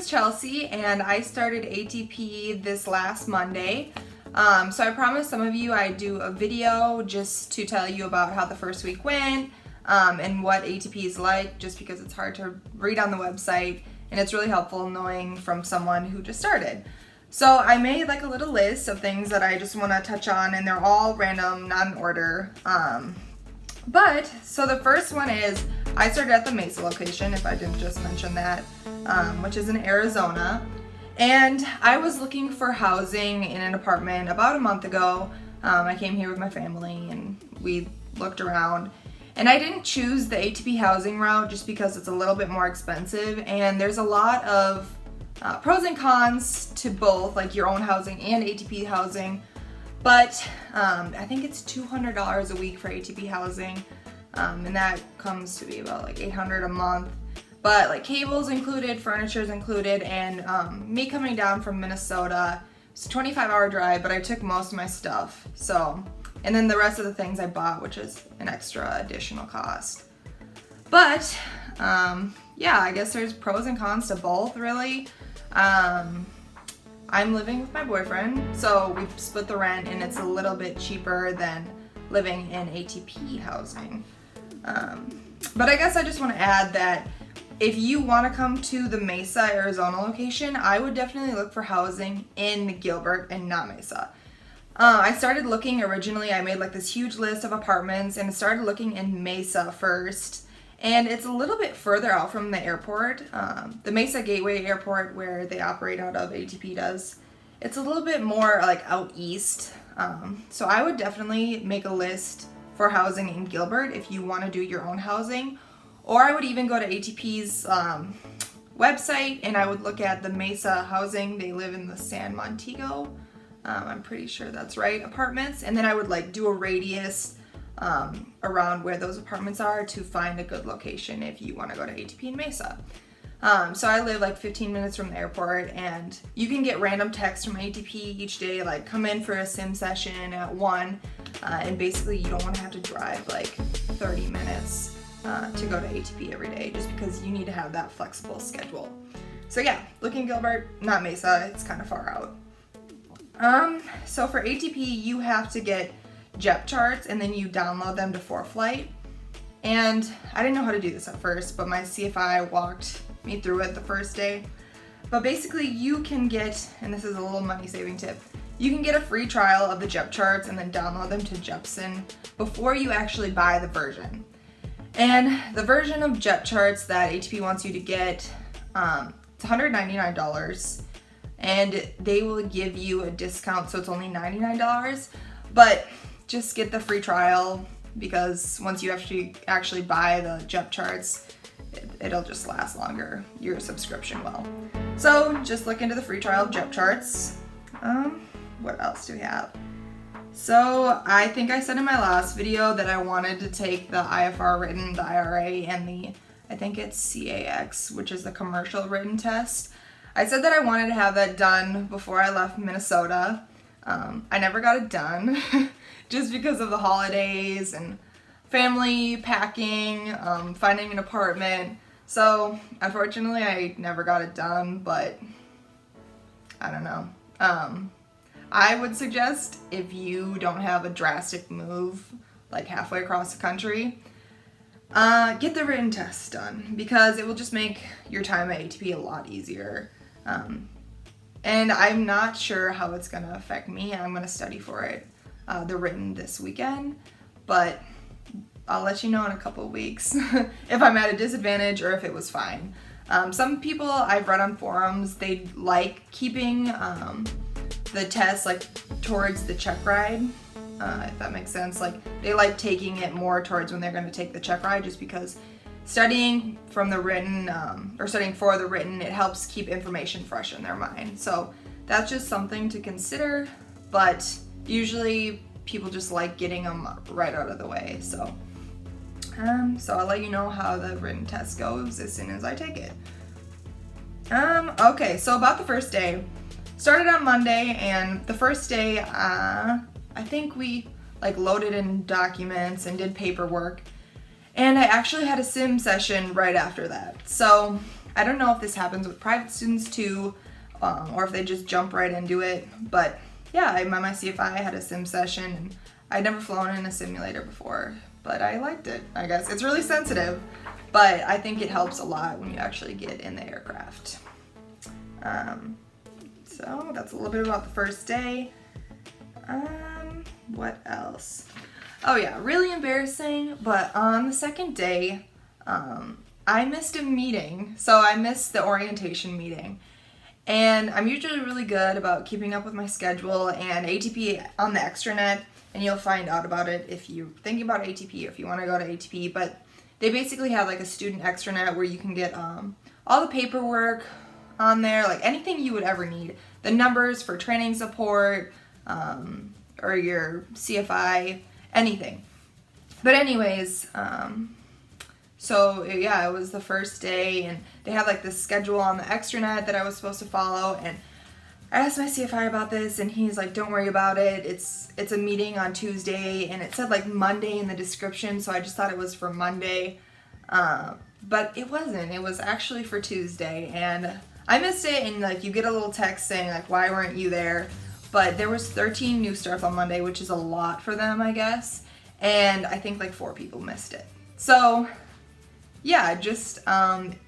is Chelsea, and I started ATP this last Monday. So I promised some of you I'd do a video just to tell you about how the first week went and what ATP is like, just because it's hard to read on the website, and it's really helpful knowing from someone who just started. So I made like a little list of things that I just want to touch on, and they're all random, not in order. So the first one is, I started at the Mesa location, if I didn't just mention that, which is in Arizona. And I was looking for housing in an apartment about a month ago. I came here with my family and we looked around. And I didn't choose the ATP housing route just because it's a little bit more expensive, and there's a lot of pros and cons to both, like your own housing and ATP housing. But I think it's $200 a week for ATP housing, and that comes to be about like $800 a month. But like cable's included, furniture's included, and me coming down from Minnesota, it's a 25-hour drive, but I took most of my stuff. So, and then the rest of the things I bought, which is an extra additional cost. But yeah, I guess there's pros and cons to both, really. I'm living with my boyfriend, so we've split the rent, and it's a little bit cheaper than living in ATP housing. But I guess I just want to add that if you want to come to the Mesa, Arizona location, I would definitely look for housing in Gilbert and not Mesa. I started looking originally, I made like this huge list of apartments and started looking in Mesa first. And it's a little bit further out from the airport. The Mesa Gateway Airport, where they operate out of, ATP does, it's a little bit more like out east. So I would definitely make a list for housing in Gilbert if you want to do your own housing. Or I would even go to ATP's website and I would look at the Mesa housing. They live in the San Montego, I'm pretty sure that's right, apartments. And then I would like do a radius around where those apartments are to find a good location if you want to go to ATP in Mesa. So I live like 15 minutes from the airport, and you can get random texts from ATP each day, like come in for a sim session at 1, and basically you don't want to have to drive like 30 minutes to go to ATP every day, just because you need to have that flexible schedule. So yeah, look in Gilbert, not Mesa, it's kind of far out. So for ATP, you have to get JEP charts, and then you download them to ForeFlight. And I didn't know how to do this at first, but my CFI walked me through it the first day. But basically you can get, and this is a little money saving tip, you can get a free trial of the JEP charts and then download them to Jepson before you actually buy the version. And the version of JEP charts that ATP wants you to get, it's $199, and they will give you a discount, so it's only $99. But just get the free trial, because once you actually buy the JEP charts, it'll just last longer. Your subscription will. So just look into the free trial of JEP charts. What else do we have? So I think I said in my last video that I wanted to take the IFR written, the IRA, and I think it's CAX, which is the commercial written test. I said that I wanted to have that done before I left Minnesota. I never got it done just because of the holidays and family, packing, finding an apartment. So unfortunately I never got it done, but I don't know. I would suggest, if you don't have a drastic move like halfway across the country, get the written test done, because it will just make your time at ATP a lot easier. And I'm not sure how it's going to affect me. I'm going to study for it, the written, this weekend, but I'll let you know in a couple of weeks if I'm at a disadvantage or if it was fine. Some people I've read on forums, they like keeping the test like towards the check ride, if that makes sense. Like they like taking it more towards when they're going to take the check ride, just because studying from the written, or studying for the written, it helps keep information fresh in their mind. So that's just something to consider, but usually people just like getting them right out of the way. So I'll let you know how the written test goes as soon as I take it. Okay, so about the first day. Started on Monday, and the first day, I think we like loaded in documents and did paperwork. And I actually had a sim session right after that. So I don't know if this happens with private students too, or if they just jump right into it. But yeah, I'm on my CFI, I had a sim session, and I'd never flown in a simulator before, but I liked it, I guess. It's really sensitive, but I think it helps a lot when you actually get in the aircraft. So that's a little bit about the first day. What else? Oh yeah, really embarrassing, but on the second day, I missed a meeting. So I missed the orientation meeting. And I'm usually really good about keeping up with my schedule and ATP on the extranet, and you'll find out about it if you're thinking about ATP or if you want to go to ATP. But they basically have like a student extranet where you can get all the paperwork on there, like anything you would ever need. The numbers for training support, or your CFI, anything. But anyways, so yeah, it was the first day, and they had like this schedule on the extranet that I was supposed to follow, and I asked my CFI about this, and he's like, don't worry about it, it's a meeting on Tuesday, and it said like Monday in the description, so I just thought it was for Monday, but it wasn't. It was actually for Tuesday, and I missed it, and like you get a little text saying like, why weren't you there? But there was 13 new starts on Monday, which is a lot for them, I guess, and I think like 4 people missed it. So yeah, just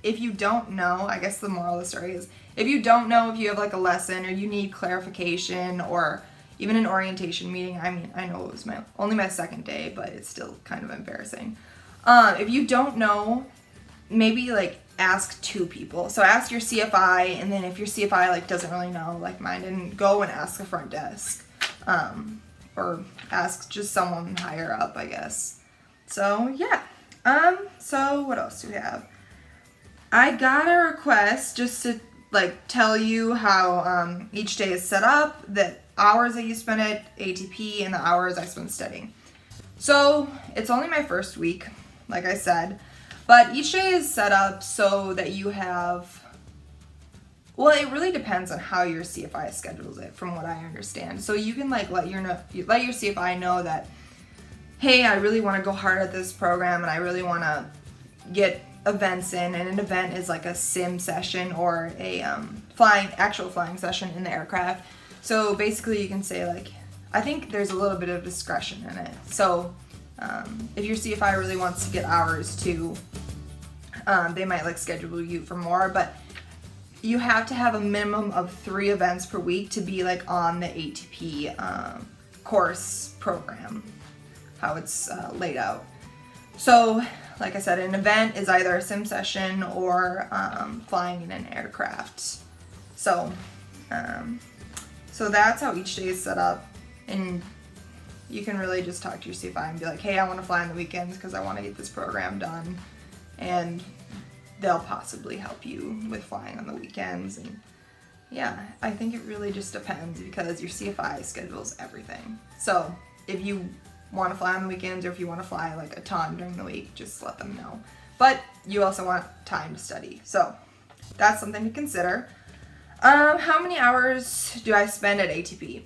if you don't know, I guess the moral of the story is, if you don't know if you have like a lesson or you need clarification or even an orientation meeting, I mean, I know it was only my second day, but it's still kind of embarrassing. If you don't know, maybe like ask 2 people. So ask your CFI, and then if your CFI like doesn't really know, like mine didn't, go and ask the front desk, or ask just someone higher up, I guess. So yeah. So what else do we have? I got a request just to like tell you how each day is set up, the hours that you spend at ATP and the hours I spend studying. So it's only my first week, like I said, but each day is set up so that you have, well, it really depends on how your CFI schedules it, from what I understand. So you can like let your CFI know that, hey, I really want to go hard at this program and I really want to get events in, and an event is like a sim session or a actual flying session in the aircraft. So basically you can say like, I think there's a little bit of discretion in it. So if your CFI really wants to get hours too, they might like schedule you for more, but you have to have a minimum of 3 events per week to be like on the ATP course program, how it's laid out. So like I said, an event is either a sim session or flying in an aircraft. So so that's how each day is set up, and you can really just talk to your CFI and be like, hey, I want to fly on the weekends because I want to get this program done, and they'll possibly help you with flying on the weekends. And yeah, I think it really just depends because your CFI schedules everything. So if you want to fly on the weekends, or if you want to fly like a ton during the week, just let them know. But you also want time to study, so that's something to consider. How many hours do I spend at ATP?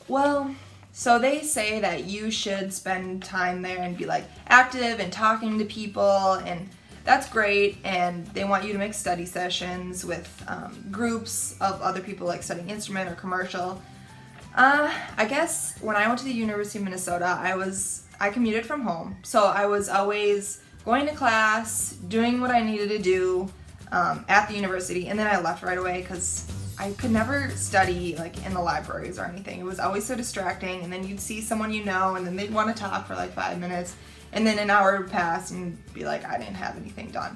Well, so they say that you should spend time there and be like active and talking to people, and that's great, and they want you to make study sessions with groups of other people like studying instrument or commercial. I guess when I went to the University of Minnesota, I commuted from home, so I was always going to class, doing what I needed to do at the university, and then I left right away because I could never study like in the libraries or anything. It was always so distracting, and then you'd see someone you know, and then they'd want to talk for like 5 minutes, and then an hour would pass and you'd be like, I didn't have anything done.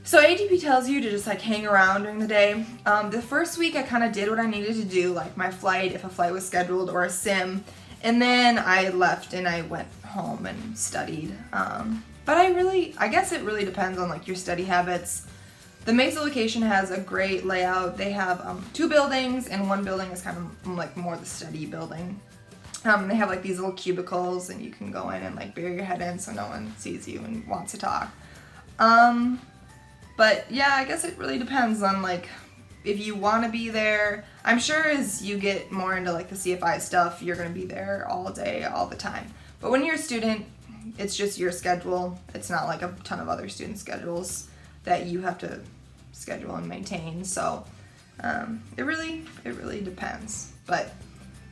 So ATP tells you to just like hang around during the day. The first week I kind of did what I needed to do, like my flight, if a flight was scheduled, or a sim, and then I left and I went home and studied. But I guess it really depends on like your study habits. The Mesa location has a great layout. They have 2 buildings, and one building is kind of like more the study building. They have like these little cubicles, and you can go in and like bury your head in so no one sees you and wants to talk. But yeah, I guess it really depends on like if you want to be there. I'm sure as you get more into like the CFI stuff, you're going to be there all day, all the time. But when you're a student, it's just your schedule. It's not like a ton of other student schedules that you have to schedule and maintain. So it really depends. But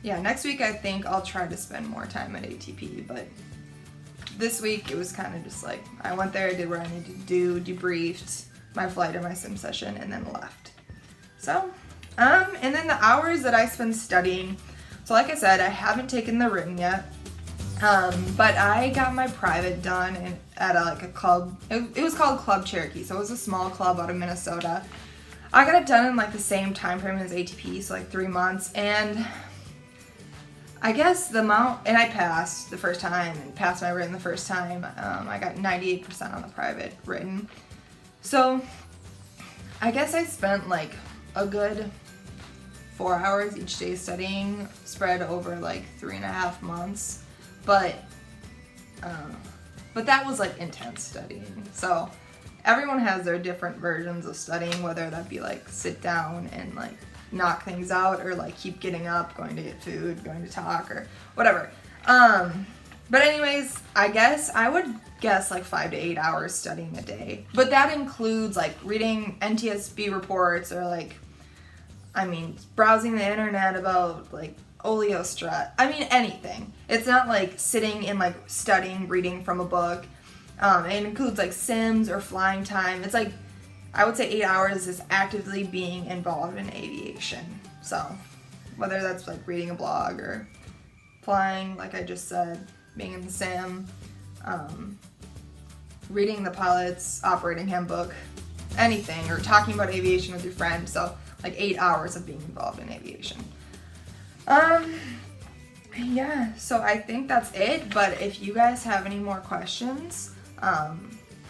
yeah, next week I think I'll try to spend more time at ATP, but this week it was kind of just like, I went there, did what I needed to do, debriefed my flight or my sim session, and then left. So, and then the hours that I spend studying, so like I said, I haven't taken the written yet, but I got my private done at a club. It was called Club Cherokee, so it was a small club out of Minnesota. I got it done in like the same time frame as ATP, so like 3 months, and I guess the amount, and I passed the first time and passed my written the first time. I got 98% on the private written. So I guess I spent like a good 4 hours each day studying, spread over like 3.5 months. But that was like intense studying. So everyone has their different versions of studying, whether that be like sit down and like knock things out, or like keep getting up, going to get food, going to talk, or whatever. But anyways, I guess I would guess like 5 to 8 hours studying a day. But that includes like reading NTSB reports, or like, I mean, browsing the internet about like oleostress. I mean, anything. It's not like sitting and like studying, reading from a book. It includes like sims or flying time. It's like, I would say 8 hours is actively being involved in aviation. So whether that's like reading a blog or flying, like I just said, being in the sim, reading the pilot's operating handbook, anything, or talking about aviation with your friend. So like 8 hours of being involved in aviation. Yeah, so I think that's it. But if you guys have any more questions,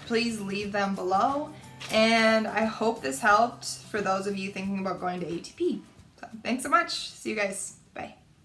please leave them below. And I hope this helped for those of you thinking about going to ATP. So thanks so much. See you guys. Bye.